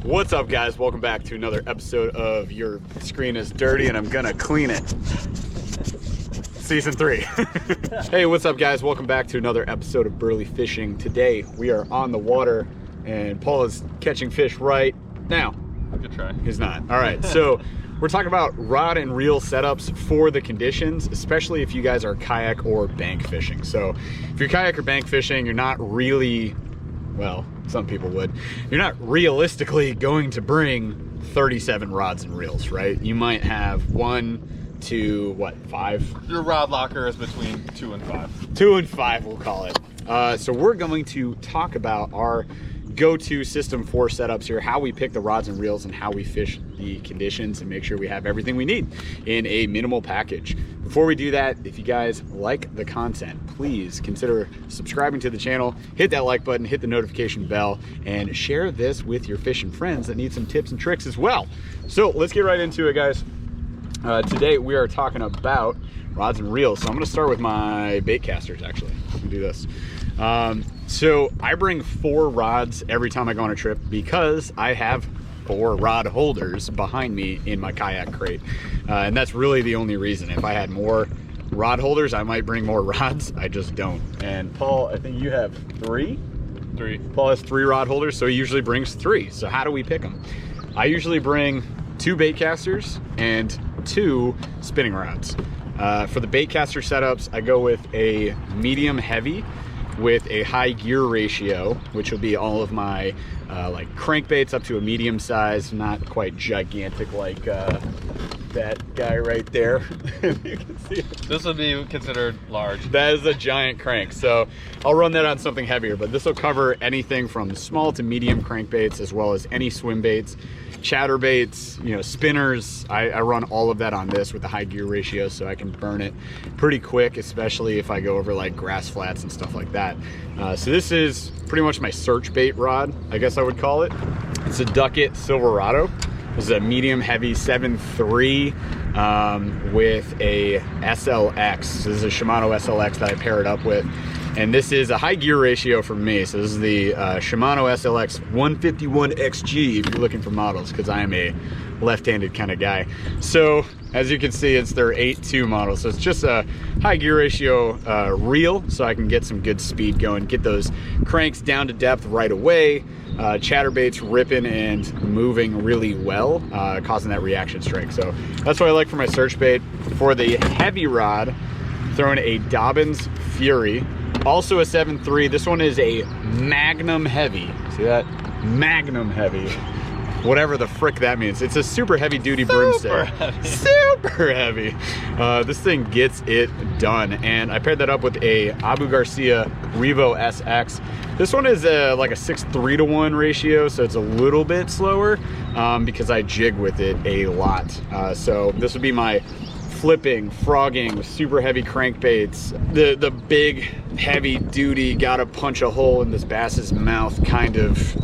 What's up, guys? Welcome back to another episode of Your Screen is Dirty and I'm Gonna Clean It. Season 3. Hey, what's up, guys? Welcome back to another episode of BurlyFishing. Today we are on the water and Paul is catching fish right now. Good try. He's not. All right, so we're talking about rod and reel setups for the conditions, especially if you guys are kayak or bank fishing. So if you're kayak or bank fishing, you're not really, well, some people would, you're not realistically going to bring 37 rods and reels, right? You might have 1 to, what, 5? Your rod locker is between 2 and 5. 2 and 5, we'll call it. So we're going to talk about our go-to system for setups here, how we pick the rods and reels and how we fish the conditions and make sure we have everything we need in a minimal package. Before we do that, if you guys like the content, please consider subscribing to the channel, hit that like button, hit the notification bell, and share this with your fishing friends that need some tips and tricks as well. So let's get right into it, guys. Today we are talking about rods and reels. So I'm gonna start with my bait casters, actually. Let me do this. So I bring 4 rods every time I go on a trip because I have 4 rod holders behind me in my kayak crate. And that's really the only reason. If I had more rod holders, I might bring more rods. I just don't. And Paul, I think you have 3? 3. Paul has 3 rod holders, so he usually brings 3. So how do we pick them? I usually bring 2 bait casters and 2 spinning rods. For the bait caster setups, I go with a medium heavy with a high gear ratio, which will be all of my like crankbaits up to a medium size, not quite gigantic like that guy right there. You can see it. This would be considered large. That is a giant crank, so I'll run that on something heavier, but this will cover anything from small to medium crankbaits, as well as any swim baits, chatterbaits, you know, spinners. I run all of that on this with the high gear ratio, so I can burn it pretty quick, especially if I go over like grass flats and stuff like that. So this is pretty much my search bait rod, I guess I would call it. It's a Ducket Silverado. This is a medium heavy 7.3 with a SLX. So this is a Shimano SLX that I pair it up with. And this is a high gear ratio for me. So this is the Shimano SLX 151XG if you're looking for models, because I am a left-handed kind of guy. So as you can see, it's their 8.2 model. So it's just a high gear ratio reel, so I can get some good speed going, get those cranks down to depth right away. Chatterbaits ripping and moving really well, causing that reaction strike. So that's what I like for my search bait. For the heavy rod, throwing a Dobbins Fury, also a 7.3. This one is a Magnum Heavy. See that? Magnum Heavy. Whatever the frick that means. It's a super heavy duty broomstick. Super heavy. This thing gets it done. And I paired that up with a Abu Garcia Revo SX. This one is like a 6:3 to 1 ratio, so it's a little bit slower because I jig with it a lot. So this would be my flipping, frogging, super heavy crankbaits, the big, heavy duty, gotta punch a hole in this bass's mouth kind of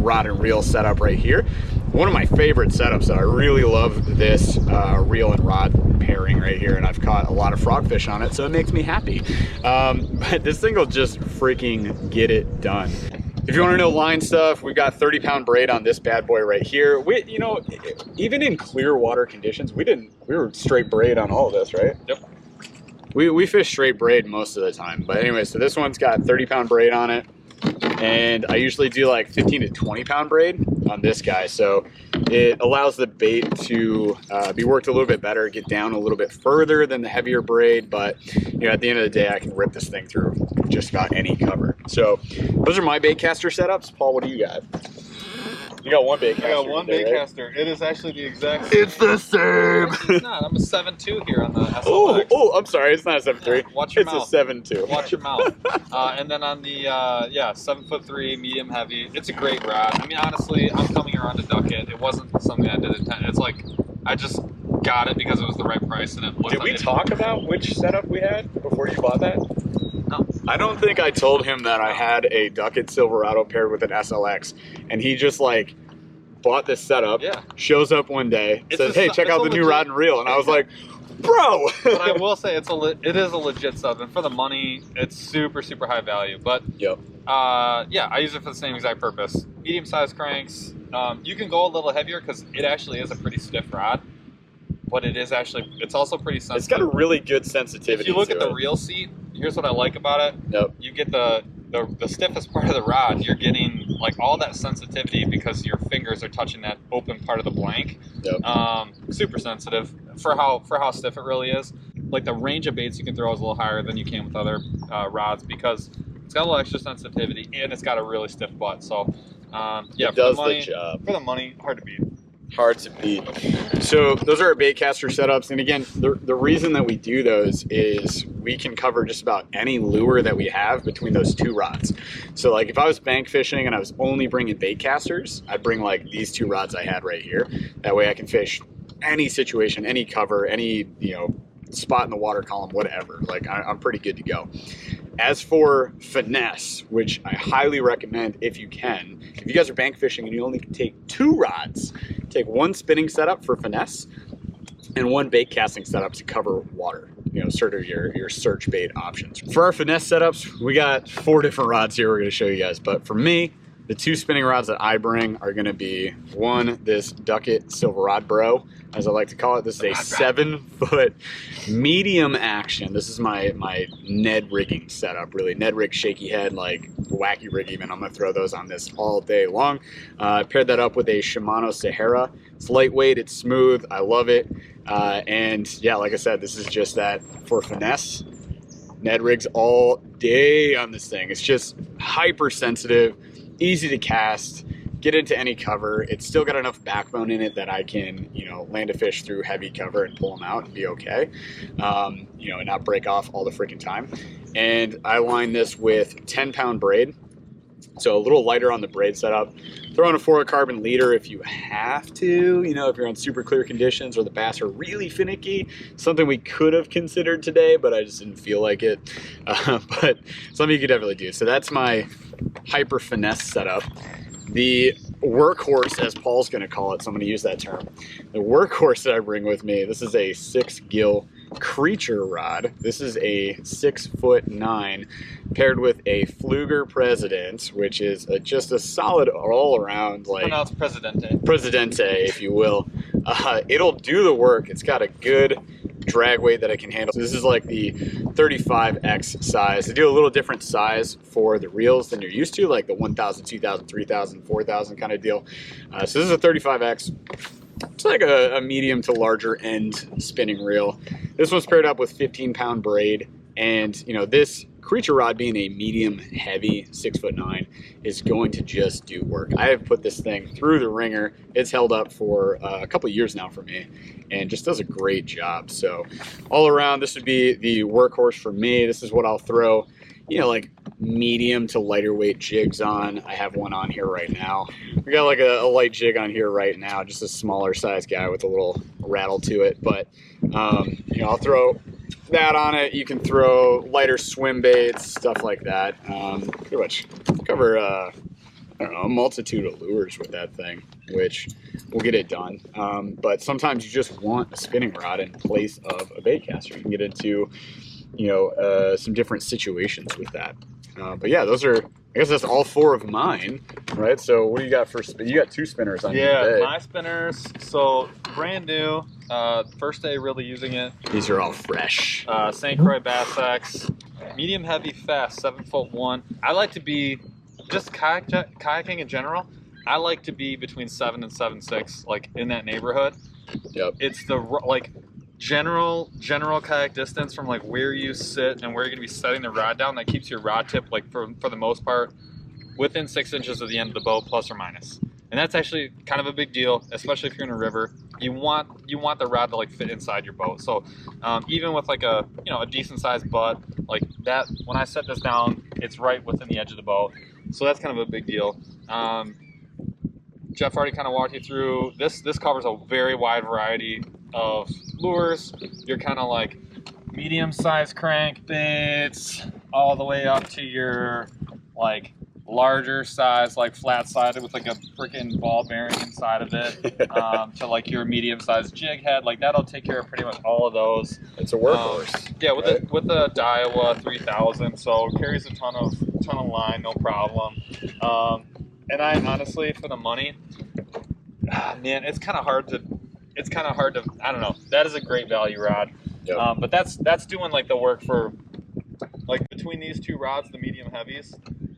rod and reel setup right here. One of my favorite setups, though. I really love this reel and rod pairing right here, and I've caught a lot of frogfish on it, so it makes me happy. But this thing will just freaking get it done. If you want to know line stuff, we've got 30-pound braid on this bad boy right here. We, you know, even in clear water conditions, we were straight braid on all of this, right? Yep. We fish straight braid most of the time. But anyway, so this one's got 30-pound braid on it. And I usually do like 15 to 20-pound braid on this guy. So it allows the bait to be worked a little bit better, get down a little bit further than the heavier braid. But you know, at the end of the day, I can rip this thing through just about any cover. So those are my bait caster setups. Paul, what do you got? You got one bait caster. I got one bait caster. It is actually the exact same. It's the same. Actually, it's not. I'm a 7.2 here on the SLX. Oh, I'm sorry. It's not a 7.3. Yeah, watch your mouth. It's a 7.2. Watch your mouth. And then on the, yeah, 7'3", medium heavy. It's a great rod. I mean, honestly, I'm coming around to Ducket. It wasn't something I did intend. It's like, I just got it because it was the right price and it looked. Did we talk about which setup we had before you bought that? No. I don't think I told him that I had a Ducket Silverado paired with an SLX, and he just like bought this setup, shows up one day, says, hey, check out the new rod and reel, and I was like, bro! But I will say it is a legit sub, and for the money, it's super, super high value. But Yeah, I use it for the same exact purpose. Medium-sized cranks. You can go a little heavier because it actually is a pretty stiff rod, but it's also pretty sensitive. It's got a really good sensitivity. If you look at the reel seat, here's what I like about it. Yep. You get the stiffest part of the rod. You're getting like all that sensitivity because your fingers are touching that open part of the blank. Yep. Super sensitive for how stiff it really is. Like the range of baits you can throw is a little higher than you can with other rods because it's got a little extra sensitivity and it's got a really stiff butt. So yeah, it does the job. For the money, hard to beat. Hard to beat. So those are our bait caster setups, and again, the reason that we do those is we can cover just about any lure that we have between those two rods. So like if I was bank fishing and I was only bringing bait casters, I'd bring like these two rods I had right here. That way I can fish any situation, any cover, any spot in the water column, whatever. Like I'm pretty good to go. As for Finesse, which I highly recommend if you can, if you guys are bank fishing and you only can take two rods, take one spinning setup for Finesse and one bait casting setup to cover water. Sort of your search bait options. For our Finesse setups, we got 4 different rods here we're going to show you guys. But for me, the 2 spinning rods that I bring are going to be one, this Ducket Silver Rod Bro, as I like to call it. This is a 7-foot medium action. This is my Ned rigging setup, really. Ned rig, shaky head, like wacky rig even. I'm going to throw those on this all day long. Paired that up with a Shimano Sahara. It's lightweight, it's smooth, I love it. And yeah, like I said, this is just that for Finesse. Ned rigs all day on this thing. It's just hypersensitive, easy to cast, get into any cover. It's still got enough backbone in it that I can, land a fish through heavy cover and pull them out and be okay, and not break off all the freaking time. And I line this with 10-pound braid, so a little lighter on the braid setup. Throw in a fluorocarbon leader if you have to, if you're on super clear conditions or the bass are really finicky. Something we could have considered today, but I just didn't feel like it. But something you could definitely do. So that's my hyper Finesse setup. The workhorse, as Paul's going to call it, so I'm going to use that term. The workhorse that I bring with me, this is a 6-gill creature rod. This is a 6'9", paired with a Fluger President, which is just a solid all-around, like pronounced Presidente, if you will. It'll do the work. It's got a good drag weight that I can handle. So this is like the 35X size. They do a little different size for the reels than you're used to, like the 1,000, 2,000, 3,000, 4,000 kind of deal. So this is a 35X. It's like a medium to larger end spinning reel. This one's paired up with 15-pound braid, and this creature rod being a medium heavy 6'9" is going to just do work. I have put this thing through the ringer. It's held up for a couple of years now for me and just does a great job. So all around, this would be the workhorse for me. This is what I'll throw, like medium to lighter weight jigs on. I have one on here right now. We got like a light jig on here right now, just a smaller size guy with a little rattle to it. But I'll throw that on it. You can throw lighter swim baits, stuff like that. Pretty much cover I don't know, a multitude of lures with that thing, which will get it done. But sometimes you just want a spinning rod in place of a bait caster. You can get into some different situations with that. But yeah, those are, I guess that's all 4 of mine, right? So what do you got for spin? You got 2 spinners on your day. Yeah, my spinners, so brand new, first day really using it. These are all fresh. St. Croix Bass X, medium heavy fast, 7'1". I like to be, just kayaking in general, I like to be between 7 and 7'6", like in that neighborhood. Yep. It's the, like, general kayak distance from like where you sit and where you're gonna be setting the rod down that keeps your rod tip, like for the most part, within 6 inches of the end of the boat, plus or minus. And that's actually kind of a big deal, especially if you're in a river. You want the rod to like fit inside your boat. So even with like a decent sized butt like that, when I set this down, it's right within the edge of the boat. So that's kind of a big deal. Jeff already kind of walked you through this. This covers a very wide variety of lures. You're kind of like medium-sized crankbaits all the way up to your like larger size, like flat-sided with like a freaking ball bearing inside of it, to like your medium-sized jig head. Like that'll take care of pretty much all of those. It's a workhorse. Yeah, with the Daiwa 3000, so it carries a ton of ton of line, no problem. And I honestly, for the money, man, it's kind of hard to, I don't know. That is a great value rod. Yep. But that's doing like the work for, like between these two rods, the medium heavies,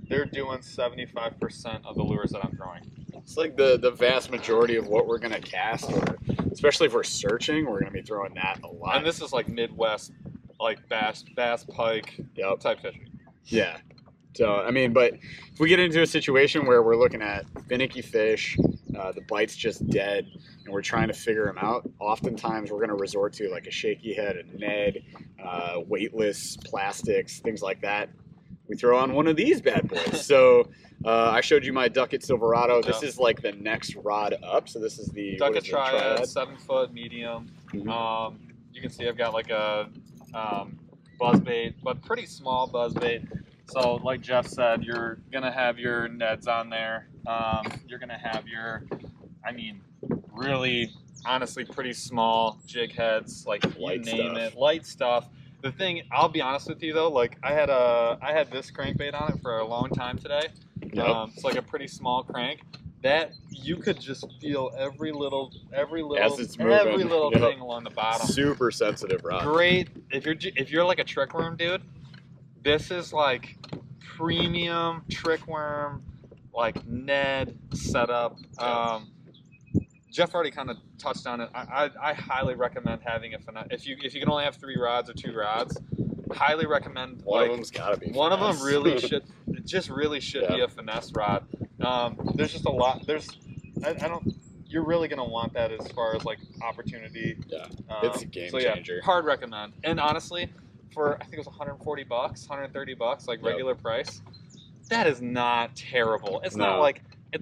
they're doing 75% of the lures that I'm throwing. It's like the vast majority of what we're gonna cast, or especially if we're searching, we're gonna be throwing that a lot. And this is like Midwest, like bass, pike type fishing. Yeah. So I mean, but if we get into a situation where we're looking at finicky fish, the bite's just dead, and we're trying to figure them out, oftentimes we're gonna resort to like a shaky head, a Ned, weightless plastics, things like that. We throw on one of these bad boys. So I showed you my Ducket Silverado. This is like the next rod up. So this is the Ducket Triad, 7 foot medium. Mm-hmm. You can see I've got like a buzzbait, but pretty small buzzbait. So like Jeff said, you're gonna have your Neds on there. You're gonna have your, I mean, really, honestly, pretty small jig heads, like you name it, light stuff. The thing, I'll be honest with you though, like I had this crankbait on it for a long time today. Yep. It's like a pretty small crank that you could just feel every little as it's moving, every little thing along the bottom. Super sensitive rod. Great if you're like a trick worm dude. This is like premium trick worm, like Ned setup. Jeff already kind of touched on it. I highly recommend having a finesse. If you can only have 3 rods or 2 rods, highly recommend. One of them's gotta be. One of them really should. It just really should be a finesse rod. There's just a lot. I don't. You're really gonna want that as far as like opportunity. Yeah, it's a game changer. Hard recommend. And honestly, for I think it was $140, $130, like regular price. That is not terrible. It's not like.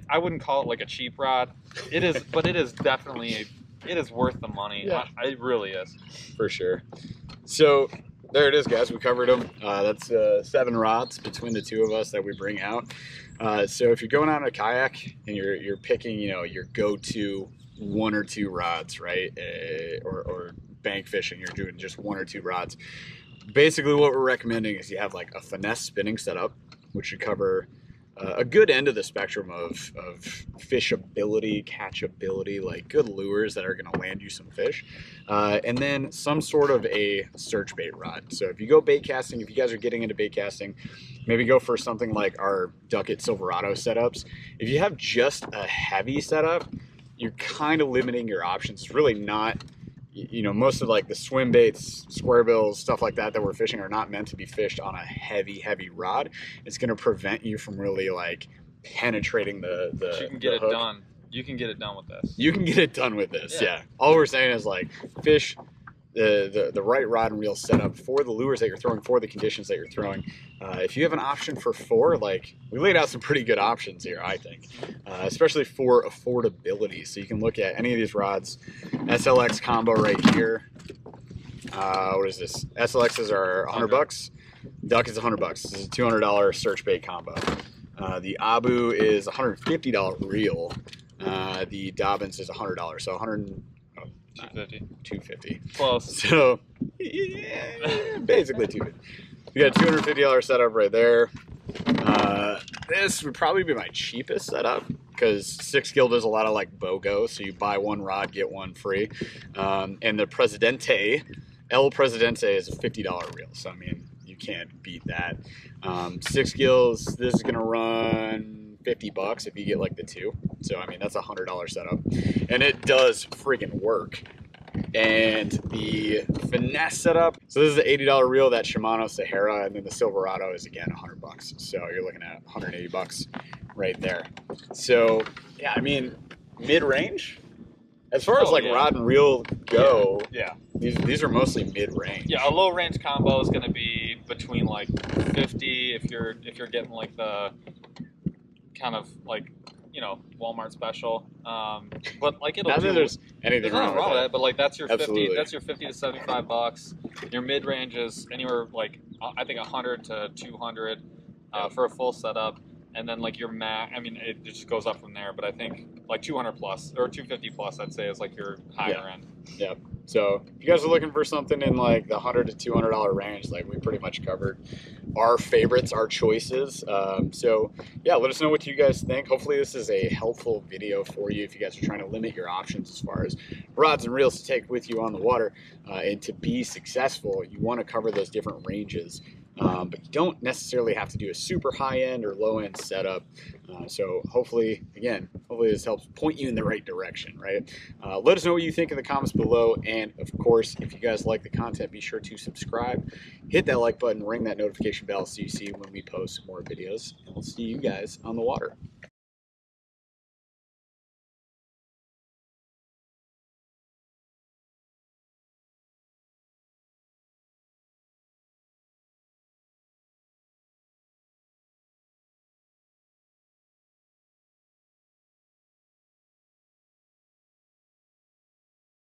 I wouldn't call it like a cheap rod. It is, but it is definitely, it is worth the money. Yeah. It really is. For sure. So there it is, guys. We covered them. That's 7 rods between the two of us that we bring out. So if you're going on a kayak and you're picking, your go-to 1 or 2 rods, right? Or bank fishing, you're doing just 1 or 2 rods. Basically what we're recommending is you have like a finesse spinning setup, which should cover a good end of the spectrum of fishability, catchability, like good lures that are going to land you some fish, and then some sort of a search bait rod. So if you go bait casting, if you guys are getting into bait casting, maybe go for something like our Ducket Silverado setups. If you have just a heavy setup, you're kind of limiting your options. It's really not, most of like the swim baits, square bills, stuff like that we're fishing are not meant to be fished on a heavy rod. It's going to prevent you from really like penetrating the you can get it hook. done. You can get it done with this. You can get it done with this. Yeah. All we're saying is like fish the right rod and reel setup for the lures that you're throwing, for the conditions that you're throwing. If you have an option for 4, like we laid out some pretty good options here, I think, especially for affordability. So you can look at any of these rods. SLX combo right here. What is this? SLXs are $100. Duck is $100. This is a $200 search bait combo. The Abu is $150 reel. The Dobbins is $100. So $250. Close. So yeah, basically $250. We got a $250 setup right there. This would probably be my cheapest setup because 6 Gill does a lot of like BOGO, so you buy 1 rod, get 1 free. And the Presidente, El Presidente is a $50 reel, so I mean you can't beat that. 6 Gills, this is gonna run $50 if you get like the 2. So I mean that's a $100 setup, and it does freaking work. And the finesse setup, so this is an $80 reel, that Shimano Sahara, and then the Silverado is again $100. So you're looking at $180 right there. So yeah, I mean mid-range as far as like rod and reel go. Yeah. These are mostly mid-range. Yeah, a low range combo is going to be between like 50 if you're getting like the kind of like Walmart special, but like it'll. Not that there's anything wrong with that, but like that's your Absolutely. 50. That's your $50 to $75. Your mid range is anywhere like I think 100 to 200 for a full setup, and then like your max. I mean, it just goes up from there. But I think like 200 plus or 250 plus, I'd say is like your higher end. Yeah. So if you guys are looking for something in like the $100 to $200 range, like we pretty much covered our favorites, our choices. So yeah, let us know what you guys think. Hopefully this is a helpful video for you if you guys are trying to limit your options as far as rods and reels to take with you on the water. And to be successful, you want to cover those different ranges. But you don't necessarily have to do a super high-end or low-end setup. So hopefully this helps point you in the right direction, right? Let us know what you think in the comments below. And of course, if you guys like the content, be sure to subscribe, hit that like button, ring that notification bell so you see when we post more videos. And we'll see you guys on the water.